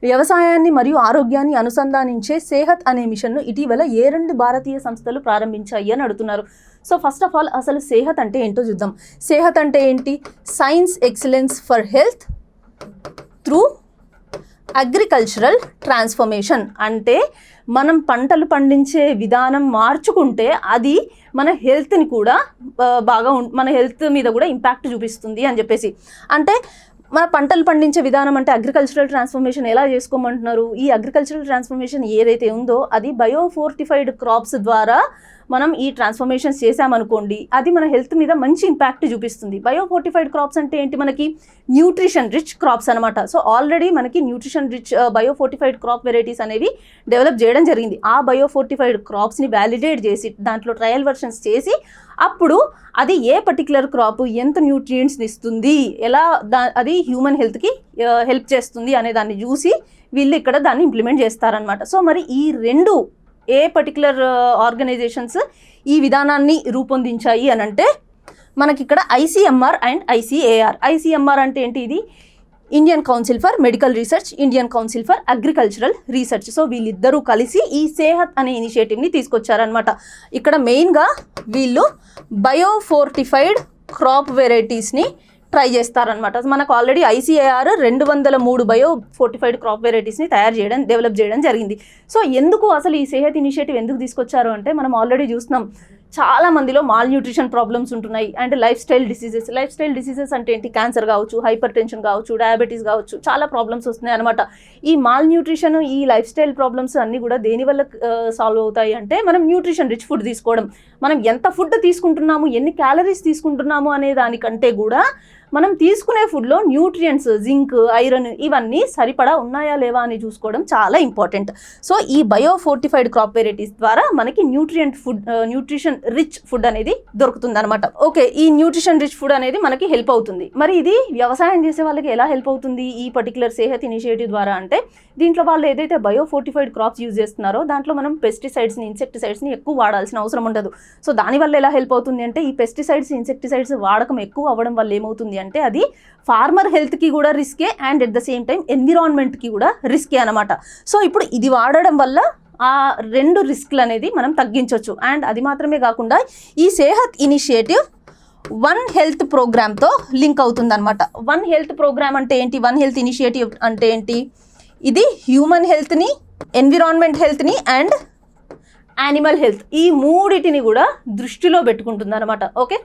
వ్యవసాయాన్ని మరియు ఆరోగ్యాన్ని అనుసంధానించే సేహత్ అనే మిషన్ను ఇటీవల ఏ 2 భారతీయ సంస్థలు ప్రారంభించాయి అని అడుగుతున్నారు. సో ఫస్ట్ ఆఫ్ ఆల్ అసలు సేహత్ అంటే ఏంటో చూద్దాం. సేహత్ అంటే ఏంటి? Science excellence for health through agricultural transformation. అంటే మనం పంటలు పండించే విధానం మార్చుకుంటే అది మన హెల్త్ని కూడా మన హెల్త్ మీద కూడా ఇంపాక్ట్ చూపిస్తుంది అని చెప్పేసి. అంటే మన పంటలు పండించే విధానం అంటే అగ్రికల్చరల్ ట్రాన్స్ఫర్మేషన్ ఎలా చేసుకోమంటున్నారు? ఈ అగ్రికల్చరల్ ట్రాన్స్ఫర్మేషన్ ఏదైతే ఉందో అది బయోఫోర్టిఫైడ్ క్రాప్స్ ద్వారా మనం ఈ ట్రాన్స్ఫర్మేషన్స్ చేసామనుకోండి, అది మన హెల్త్ మీద మంచి ఇంపాక్ట్ చూపిస్తుంది. బయోఫోర్టిఫైడ్ క్రాప్స్ అంటే ఏంటి? మనకి న్యూట్రిషన్ రిచ్ క్రాప్స్ అనమాట. సో ఆల్రెడీ మనకి nutrition rich biofortified crop varieties అనేవి డెవలప్ చేయడం జరిగింది. ఆ బయోఫోర్టిఫైడ్ క్రాప్స్ని వ్యాలిడేట్ చేసి దాంట్లో ట్రయల్ వర్షన్స్ చేసి అప్పుడు అది ఏ పర్టికులర్ క్రాప్ ఎంత న్యూట్రియంట్స్ని ఇస్తుంది, ఎలా అది హ్యూమన్ హెల్త్కి హెల్ప్ చేస్తుంది అనే దాన్ని చూసి వీళ్ళు ఇక్కడ దాన్ని ఇంప్లిమెంట్ చేస్తారనమాట. సో మరి ఈ రెండు ఏ పర్టికులర్ ఆర్గనైజేషన్స్ ఈ విధానాన్ని రూపొందించాయి అని అంటే మనకి ఇక్కడ ICMR అండ్ ICAR. ICMR అంటే ఏంటి? ఇది Indian council for medical research, Indian council for agricultural research. So వీళ్ళిద్దరూ కలిసి ఈ సేహత్ అనే ఇనిషియేటివ్ని తీసుకొచ్చారనమాట. ఇక్కడ మెయిన్గా వీళ్ళు బయోఫోర్టిఫైడ్ క్రాప్ వెరైటీస్ని ట్రై చేస్తారనమాట. మనకు ఆల్రెడీ ICAR 203 బయోఫోర్టిఫైడ్ క్రాప్ వెరైటీస్ని డెవలప్ చేయడం జరిగింది. సో ఎందుకు అసలు ఈ సేహత్ ఇనిషియేటివ్ ఎందుకు తీసుకొచ్చారు అంటే మనం ఆల్రెడీ చూస్తున్నాం చాలా మందిలో మాల్ న్యూట్రిషన్ ప్రాబ్లమ్స్ ఉంటున్నాయి. అండ్ లైఫ్ స్టైల్ డిసీజెస్ అంటే ఏంటి? క్యాన్సర్ కావచ్చు, హైపర్ టెన్షన్ కావచ్చు, డయాబెటీస్ కావచ్చు, చాలా ప్రాబ్లమ్స్ వస్తున్నాయి అనమాట. ఈ మాల్ న్యూట్రిషన్, ఈ లైఫ్ స్టైల్ ప్రాబ్లమ్స్ అన్నీ కూడా దేనివల్ల సాల్వ్ అవుతాయి అంటే మనం న్యూట్రిషన్ రిచ్ ఫుడ్ తీసుకోవడం. మనం ఎంత ఫుడ్ తీసుకుంటున్నాము, ఎన్ని క్యాలరీస్ తీసుకుంటున్నాము అనే దానికంటే కూడా మనం తీసుకునే ఫుడ్లో న్యూట్రియంట్స్, జింక్, ఐరన్ ఇవన్నీ సరిపడా ఉన్నాయా లేవా అని చూసుకోవడం చాలా ఇంపార్టెంట్. సో ఈ బయోఫోర్టిఫైడ్ క్రాప్ వెరైటీస్ ద్వారా మనకి న్యూట్రిషన్ రిచ్ ఫుడ్ అనేది దొరుకుతుంది అనమాట. ఓకే, ఈ న్యూట్రిషన్ రిచ్ ఫుడ్ అనేది మనకి హెల్ప్ అవుతుంది. మరి ఇది వ్యవసాయం చేసే వాళ్ళకి ఎలా హెల్ప్ అవుతుంది ఈ పర్టికులర్ సేహత్ ఇనిషియేటివ్ ద్వారా అంటే దీంట్లో వాళ్ళు ఏదైతే బయోఫోర్టిఫైడ్ క్రాప్స్ యూజ్ చేస్తున్నారో దాంట్లో మనం పెస్టిసైడ్స్ని, ఇన్సెక్టిసైడ్స్ని ఎక్కువ వాడాల్సిన అవసరం ఉండదు. సో దానివల్ల ఎలా హెల్ప్ అవుతుంది అంటే ఈ పెస్టిసైడ్స్, ఇన్సెక్టిసైడ్స్ వాడకం ఎక్కువ అవ్వడం వల్ల ఏమవుతుంది అంటే అది ఫార్మర్ హెల్త్కి కూడా రిస్కే and at the same time ఎన్విరాన్మెంట్కి కూడా రిస్కే అనమాట. సో ఇప్పుడు ఇది వాడడం వల్ల ఆ 2 రిస్క్లు అనేది మనం తగ్గించవచ్చు. అండ్ అది మాత్రమే కాకుండా ఈ Sehat initiative one health ప్రోగ్రామ్తో link అవుతుంది అనమాట. వన్ హెల్త్ ప్రోగ్రామ్ అంటే ఏంటి? వన్ హెల్త్ ఇనిషియేటివ్ అంటే ఏంటి? ఇది హ్యూమన్ హెల్త్ని, ఎన్విరాన్మెంట్ హెల్త్ని అండ్ యానిమల్ హెల్త్ ఈ మూడిటిని కూడా దృష్టిలో పెట్టుకుంటుంది అనమాట. ఓకే.